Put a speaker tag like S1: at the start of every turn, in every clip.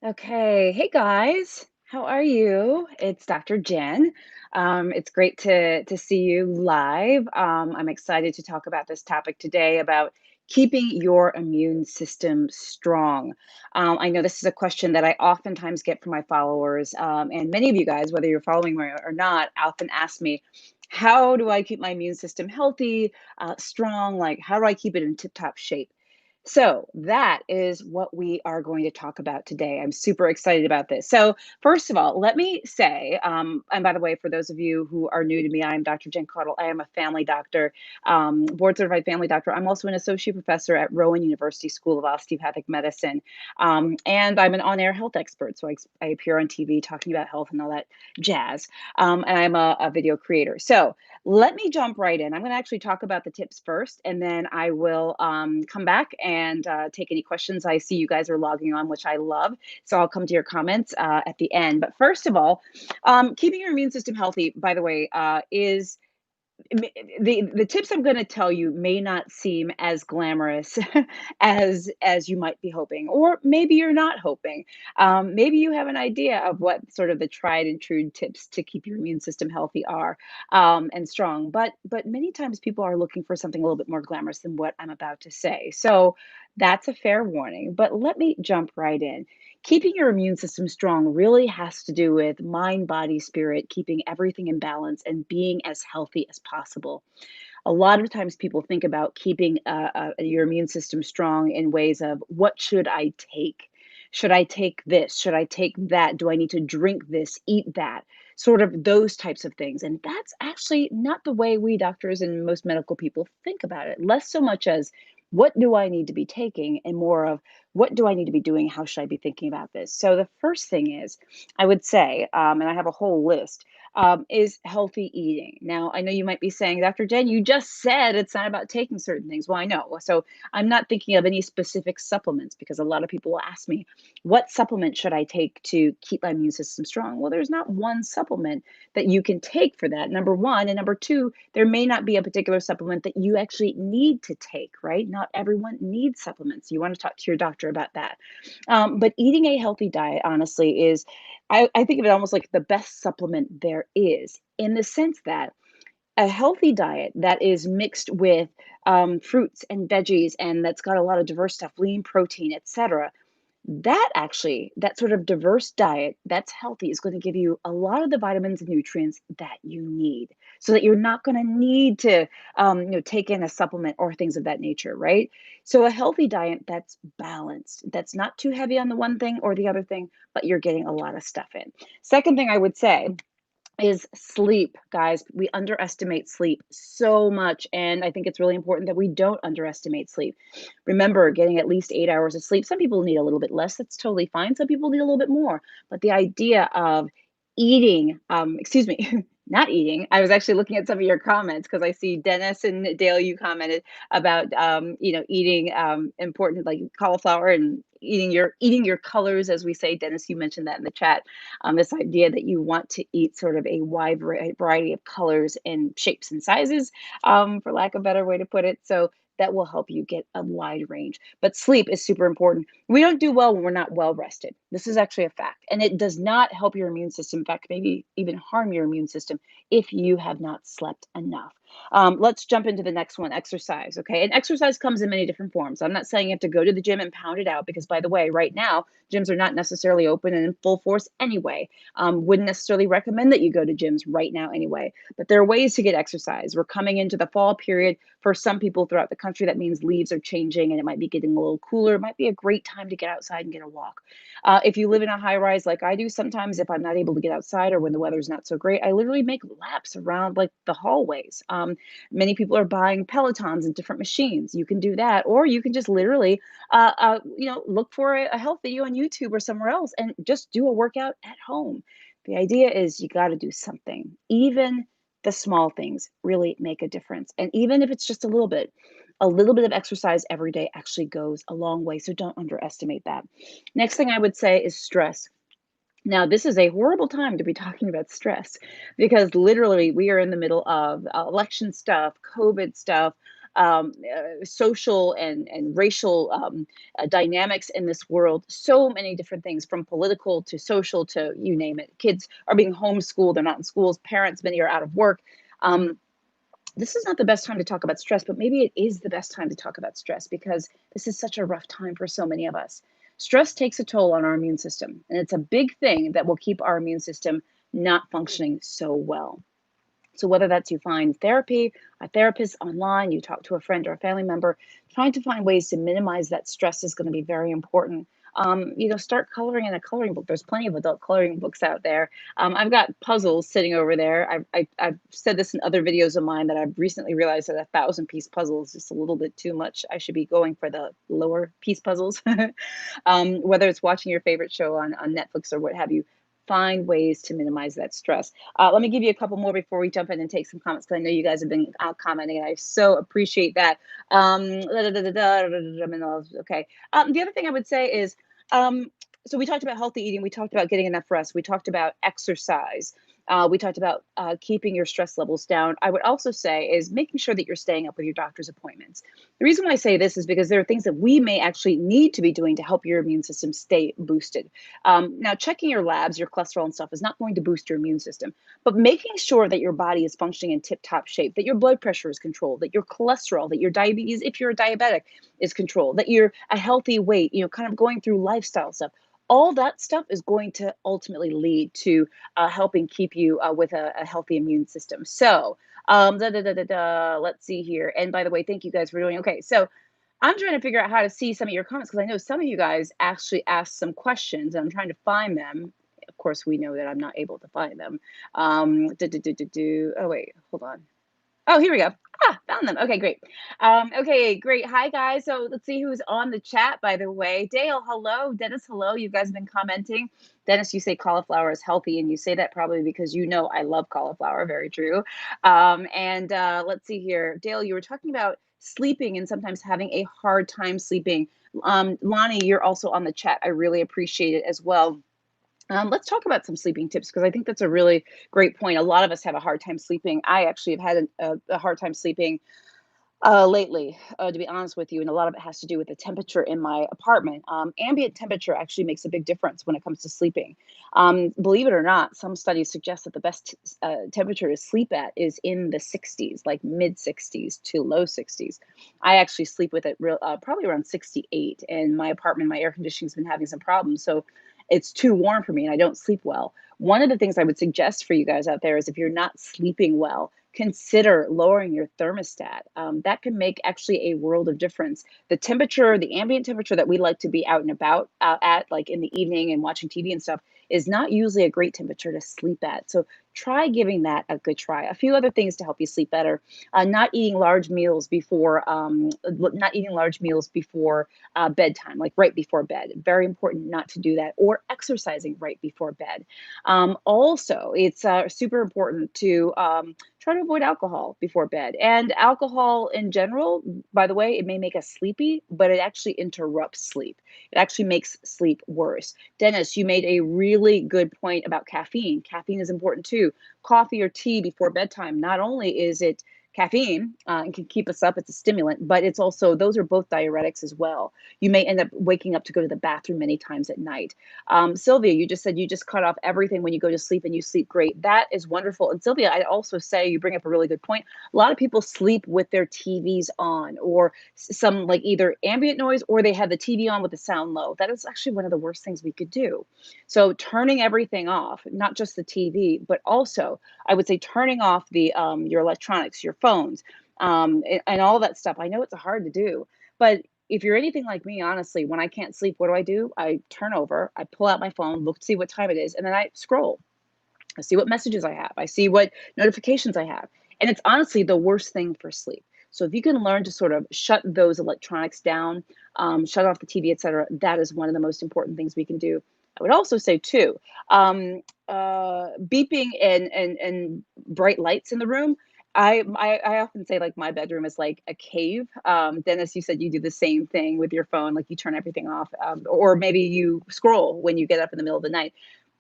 S1: Okay. Hey guys. How are you? It's Dr. Jen. It's great to see you live. I'm excited to talk about this topic today about keeping your immune system strong. I know this is a question that I oftentimes get from my followers, and many of you guys, whether you're following me or not, often ask me, how do I keep my immune system healthy, strong? Like, how do I keep it in tip-top shape? So that is what we are going to talk about today. I'm super excited about this. So first of all, let me say, and by the way, for those of you who are new to me, I'm Dr. Jen Caudle. I am a family doctor, board certified family doctor. I'm also an associate professor at Rowan University School of Osteopathic Medicine, and I'm an on-air health expert. So I appear on TV talking about health and all that jazz. And I'm a video creator. So let me jump right in. I'm going to actually talk about the tips first, and then I will come back and take any questions. I see you guys are logging on, which I love. So I'll come to your comments at the end. But first of all, keeping your immune system healthy, by the way, is the tips I'm going to tell you may not seem as glamorous as you might be hoping, or maybe you're not hoping. Maybe you have an idea of what sort of the tried and true tips to keep your immune system healthy are, and strong. But many times people are looking for something a little bit more glamorous than what I'm about to say. So that's a fair warning. But let me jump right in. Keeping your immune system strong really has to do with mind, body, spirit, keeping everything in balance and being as healthy as possible. A lot of times people think about keeping your immune system strong in ways of, what should I take? Should I take this? Should I take that? Do I need to drink this, eat that? Sort of those types of things. And that's actually not the way we doctors and most medical people think about it. Less so much as, what do I need to be taking, and more of, what do I need to be doing? How should I be thinking about this? So the first thing is, I would say, and I have a whole list, is healthy eating. Now, I know you might be saying, Dr. Jen, you just said it's not about taking certain things. Well, I know. So I'm not thinking of any specific supplements, because a lot of people will ask me, what supplement should I take to keep my immune system strong? Well, there's not one supplement that you can take for that, number one. And number two, there may not be a particular supplement that you actually need to take, right? Not everyone needs supplements. You want to talk to your doctor about that. But eating a healthy diet, honestly, is, I think of it almost like the best supplement there is, in the sense that a healthy diet that is mixed with fruits and veggies, and that's got a lot of diverse stuff, lean protein, etc., that sort of diverse diet that's healthy is going to give you a lot of the vitamins and nutrients that you need, so that you're not going to need to take in a supplement or things of that nature, right? So a healthy diet that's balanced, that's not too heavy on the one thing or the other thing, but you're getting a lot of stuff in. Second thing I would say is sleep. Guys, we underestimate sleep so much, and I think it's really important that we don't underestimate sleep. Remember, getting at least 8 hours of sleep. Some people need a little bit less. That's totally fine. Some people need a little bit more. But the idea of eating, excuse me, not eating. I was actually looking at some of your comments, because I see Dennis and Dale, you commented about eating important, like cauliflower, and eating your colors, as we say. Dennis, you mentioned that in the chat. This idea that you want to eat sort of a wide variety of colors and shapes and sizes, for lack of a better way to put it. So that will help you get a wide range. But sleep is super important. We don't do well when we're not well rested. This is actually a fact. And it does not help your immune system. In fact, maybe even harm your immune system if you have not slept enough. Let's jump into the next one, exercise. Okay. And exercise comes in many different forms. I'm not saying you have to go to the gym and pound it out, because, by the way, right now, gyms are not necessarily open and in full force anyway. Wouldn't necessarily recommend that you go to gyms right now anyway. But there are ways to get exercise. We're coming into the fall period. For some people throughout the country, that means leaves are changing and it might be getting a little cooler. It might be a great time to get outside and get a walk. If you live in a high rise like I do, sometimes if I'm not able to get outside or when the weather's not so great, I literally make laps around like the hallways. Many people are buying Pelotons and different machines. You can do that, or you can just literally, look for a health video on YouTube or somewhere else and just do a workout at home. The idea is, you got to do something. Even the small things really make a difference. And even if it's just a little bit of exercise every day actually goes a long way. So don't underestimate that. Next thing I would say is stress. Now, this is a horrible time to be talking about stress, because literally we are in the middle of election stuff, COVID stuff, social and racial dynamics in this world. So many different things, from political to social to you name it. Kids are being homeschooled; they're not in schools. Parents, many are out of work. Um, this is not the best time to talk about stress, but maybe it is the best time to talk about stress because this is such a rough time for so many of us. Stress takes a toll on our immune system, and it's a big thing that will keep our immune system not functioning so well. So whether that's you find therapy, a therapist online, you talk to a friend or a family member, trying to find ways to minimize that stress is going to be very important. Start coloring in a coloring book. There's plenty of adult coloring books out there. I've got puzzles sitting over there. I've said this in other videos of mine that I've recently realized that 1,000 piece puzzle is just a little bit too much. I should be going for the lower piece puzzles. Whether it's watching your favorite show on Netflix or what have you, find ways to minimize that stress. Let me give you a couple more before we jump in and take some comments because I know you guys have been commenting and I so appreciate that. Okay. The other thing I would say is, so we talked about healthy eating. We talked about getting enough rest. We talked about exercise. We talked about keeping your stress levels down. I would also say is making sure that you're staying up with your doctor's appointments. The reason why I say this is because there are things that we may actually need to be doing to help your immune system stay boosted. Now, checking your labs, your cholesterol and stuff is not going to boost your immune system, but making sure that your body is functioning in tip top shape, that your blood pressure is controlled, that your cholesterol, that your diabetes, if you're a diabetic, is controlled, that you're a healthy weight, kind of going through lifestyle stuff. All that stuff is going to ultimately lead to helping keep you with a healthy immune system. So, let's see here. And by the way, thank you guys for doing. Okay, so I'm trying to figure out how to see some of your comments because I know some of you guys actually asked some questions, and I'm trying to find them. Of course, we know that I'm not able to find them. Oh wait, hold on. Oh, here we go. Found them. Okay, great. Okay, great. Hi, guys. So let's see who's on the chat, by the way. Dale, hello. Dennis, hello. You guys have been commenting. Dennis, you say cauliflower is healthy, and you say that probably because you know I love cauliflower. Very true. And let's see here. Dale, you were talking about sleeping and sometimes having a hard time sleeping. Lonnie, you're also on the chat. I really appreciate it as well. Let's talk about some sleeping tips because I think that's a really great point. A lot of us have a hard time sleeping. I actually have had a hard time sleeping lately, to be honest with you, and a lot of it has to do with the temperature in my apartment. Ambient temperature actually makes a big difference when it comes to sleeping. Believe it or not, some studies suggest that the best temperature to sleep at is in the 60s, like mid 60s to low 60s. I actually sleep with it probably around 68, and my apartment, my air conditioning's been having some problems, so it's too warm for me, and I don't sleep well. One of the things I would suggest for you guys out there is if you're not sleeping well, consider lowering your thermostat. That can make actually a world of difference. The temperature, the ambient temperature that we like to be out and about at, like in the evening and watching TV and stuff, is not usually a great temperature to sleep at. So try giving that a good try. A few other things to help you sleep better: not eating large meals before, bedtime, like right before bed. Very important not to do that, or exercising right before bed. Also, it's super important to try to avoid alcohol before bed. And alcohol in general, by the way, it may make us sleepy, but it actually interrupts sleep. It actually makes sleep worse. Dennis, you made a really good point about caffeine. Caffeine is important too. Coffee or tea before bedtime, not only is it caffeine and can keep us up, it's a stimulant, but it's also, those are both diuretics as well. You may end up waking up to go to the bathroom many times at night. Sylvia, you just said you just cut off everything when you go to sleep and you sleep great. That is wonderful. And Sylvia, I'd also say, you bring up a really good point. A lot of people sleep with their TVs on, or some like either ambient noise, or they have the TV on with the sound low. That is actually one of the worst things we could do. So turning everything off, not just the TV, but also I would say turning off the your electronics, your phones, and all that stuff. I know it's hard to do, but if you're anything like me, honestly, when I can't sleep, what do? I turn over, I pull out my phone, look to see what time it is, and then I scroll. I see what messages I have. I see what notifications I have. And it's honestly the worst thing for sleep. So if you can learn to sort of shut those electronics down, shut off the TV, etc., that is one of the most important things we can do. I would also say too, beeping and bright lights in the room. I often say like my bedroom is like a cave. Dennis, you said you do the same thing with your phone, like you turn everything off, or maybe you scroll when you get up in the middle of the night.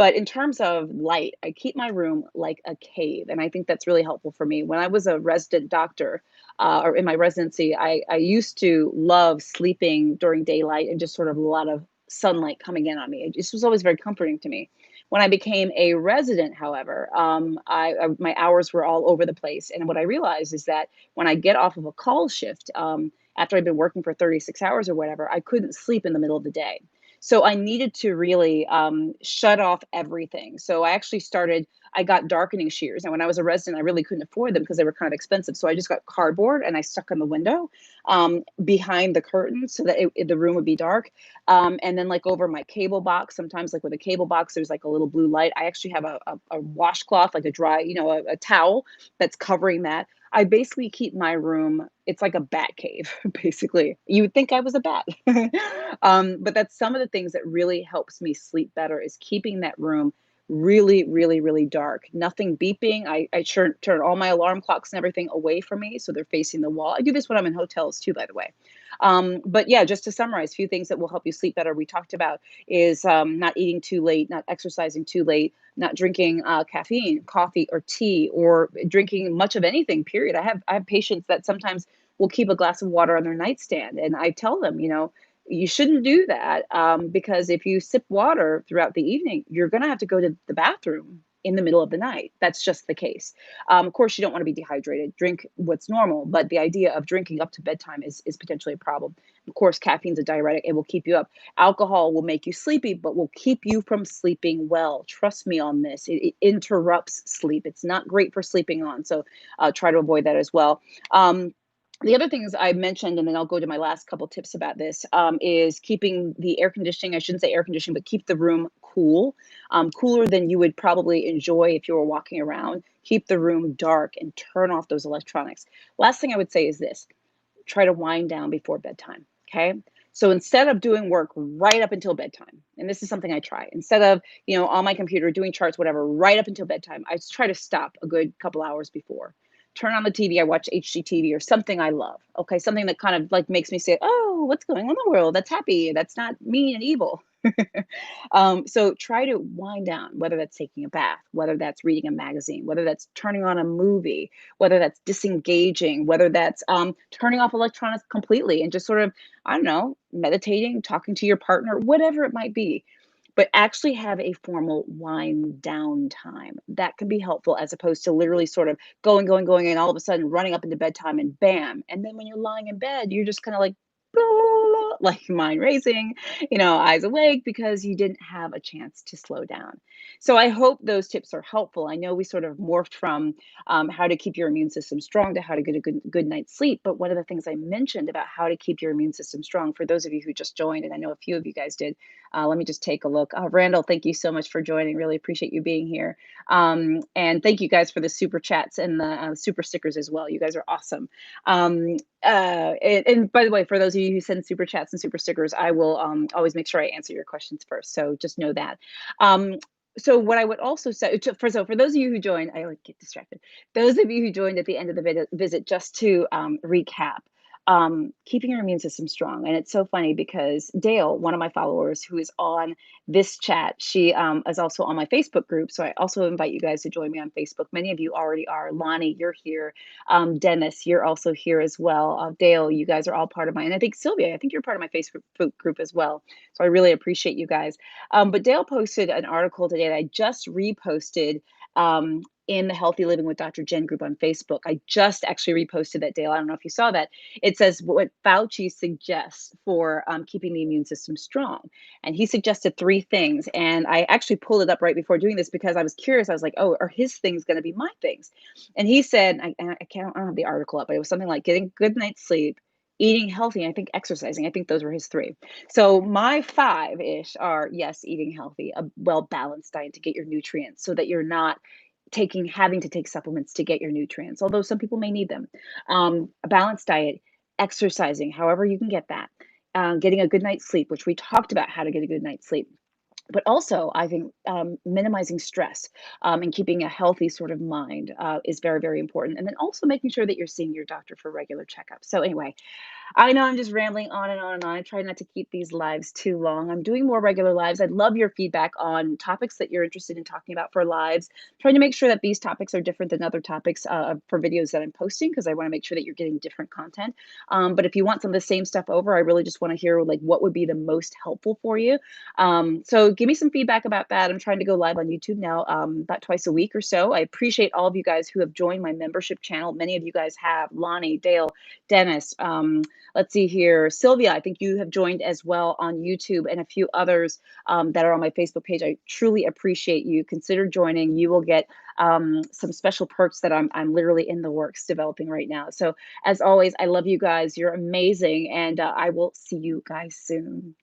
S1: But in terms of light, I keep my room like a cave, and I think that's really helpful for me. When I was a resident doctor, or in my residency, I used to love sleeping during daylight and just sort of a lot of sunlight coming in on me. It just was always very comforting to me. When I became a resident, however, my hours were all over the place, and what I realized is that when I get off of a call shift, after I'd been working for 36 hours or whatever, I couldn't sleep in the middle of the day. So I needed to really shut off everything. So I actually started, I got darkening shears. And when I was a resident, I really couldn't afford them because they were kind of expensive. So I just got cardboard and I stuck on the window behind the curtain so that the room would be dark. And then, like over my cable box, sometimes, like with a cable box, there's like a little blue light. I actually have a washcloth, like a dry, a towel that's covering that. I basically keep my room, it's like a bat cave, basically. You would think I was a bat. But that's some of the things that really helps me sleep better is keeping that room really, really, really dark. Nothing beeping. I turn all my alarm clocks and everything away from me so they're facing the wall. I do this when I'm in hotels too, by the way. But yeah, just to summarize, a few things that will help you sleep better. We talked about is not eating too late, not exercising too late, not drinking caffeine, coffee or tea, or drinking much of anything. Period. I have patients that sometimes will keep a glass of water on their nightstand, and I tell them, you shouldn't do that because if you sip water throughout the evening, you're going to have to go to the bathroom in the middle of the night. That's just the case. Of course, you don't want to be dehydrated. Drink what's normal, but the idea of drinking up to bedtime is potentially a problem. Of course, caffeine's a diuretic. It will keep you up. Alcohol will make you sleepy, but will keep you from sleeping well. Trust me on this. It interrupts sleep. It's not great for sleeping on. So try to avoid that as well. The other things I mentioned, and then I'll go to my last couple tips about this, is keeping the air conditioning. I shouldn't say air conditioning, but keep the room cool, cooler than you would probably enjoy if you were walking around. Keep the room dark and turn off those electronics. Last thing I would say is this: try to wind down before bedtime. Okay. So instead of doing work right up until bedtime, and this is something I try, instead of, on my computer doing charts, whatever, right up until bedtime, I try to stop a good couple hours before. Turn on the TV, I watch HGTV or something I love. Okay. Something that kind of like makes me say, oh, what's going on in the world? That's happy. That's not mean and evil. So try to wind down, whether that's taking a bath, whether that's reading a magazine, whether that's turning on a movie, whether that's disengaging, whether that's turning off electronics completely and just sort of, I don't know, meditating, talking to your partner, whatever it might be. But actually have a formal wind down time. That can be helpful as opposed to literally sort of going, going, going, and all of a sudden running up into bedtime and bam. And then when you're lying in bed, you're just kind of like, like mind racing, eyes awake because you didn't have a chance to slow down. So I hope those tips are helpful. I know we sort of morphed from how to keep your immune system strong to how to get a good night's sleep. But one of the things I mentioned about how to keep your immune system strong, for those of you who just joined, and I know a few of you guys did, let me just take a look. Randall, thank you so much for joining. Really appreciate you being here. And thank you guys for the super chats and the super stickers as well. You guys are awesome. And by the way, for those of you who send super chats and super stickers, I will always make sure I answer your questions first. So just know that. So what I would also say, for those of you who joined, I like get distracted. Those of you who joined at the end of the visit, just to recap, keeping your immune system strong. And it's so funny because Dale, one of my followers who is on this chat, she is also on my Facebook group. So I also invite you guys to join me on Facebook. Many of you already are. Lonnie, you're here. Dennis, you're also here as well. Dale, you guys are all part of and I think Sylvia, I think you're part of my Facebook group as well. So I really appreciate you guys. But Dale posted an article today that I just reposted in the Healthy Living with Dr. Jen group on Facebook. I just actually reposted that, Dale. I don't know if you saw that. It says what Fauci suggests for keeping the immune system strong. And he suggested three things. And I actually pulled it up right before doing this because I was curious. I was like, oh, are his things going to be my things? And he said, I don't have the article up, but it was something like getting good night's sleep, eating healthy, I think exercising. I think those were his three. So my five-ish are, yes, eating healthy, a well-balanced diet to get your nutrients so that you're not having to take supplements to get your nutrients, although some people may need them. A balanced diet, exercising, however you can get that, getting a good night's sleep, which we talked about how to get a good night's sleep. But also, I think minimizing stress and keeping a healthy sort of mind is very, very important. And then also making sure that you're seeing your doctor for regular checkups. So anyway, I know I'm just rambling on and on and on. I try not to keep these lives too long. I'm doing more regular lives. I'd love your feedback on topics that you're interested in talking about for lives. Trying to make sure that these topics are different than other topics for videos that I'm posting because I want to make sure that you're getting different content. But if you want some of the same stuff over, I really just want to hear like what would be the most helpful for you. So give me some feedback about that. I'm trying to go live on YouTube now about twice a week or so. I appreciate all of you guys who have joined my membership channel. Many of you guys have. Lonnie, Dale, Dennis. Let's see here. Sylvia, I think you have joined as well on YouTube and a few others that are on my Facebook page. I truly appreciate you. Consider joining. You will get some special perks that I'm literally in the works developing right now. So as always, I love you guys. You're amazing. And I will see you guys soon.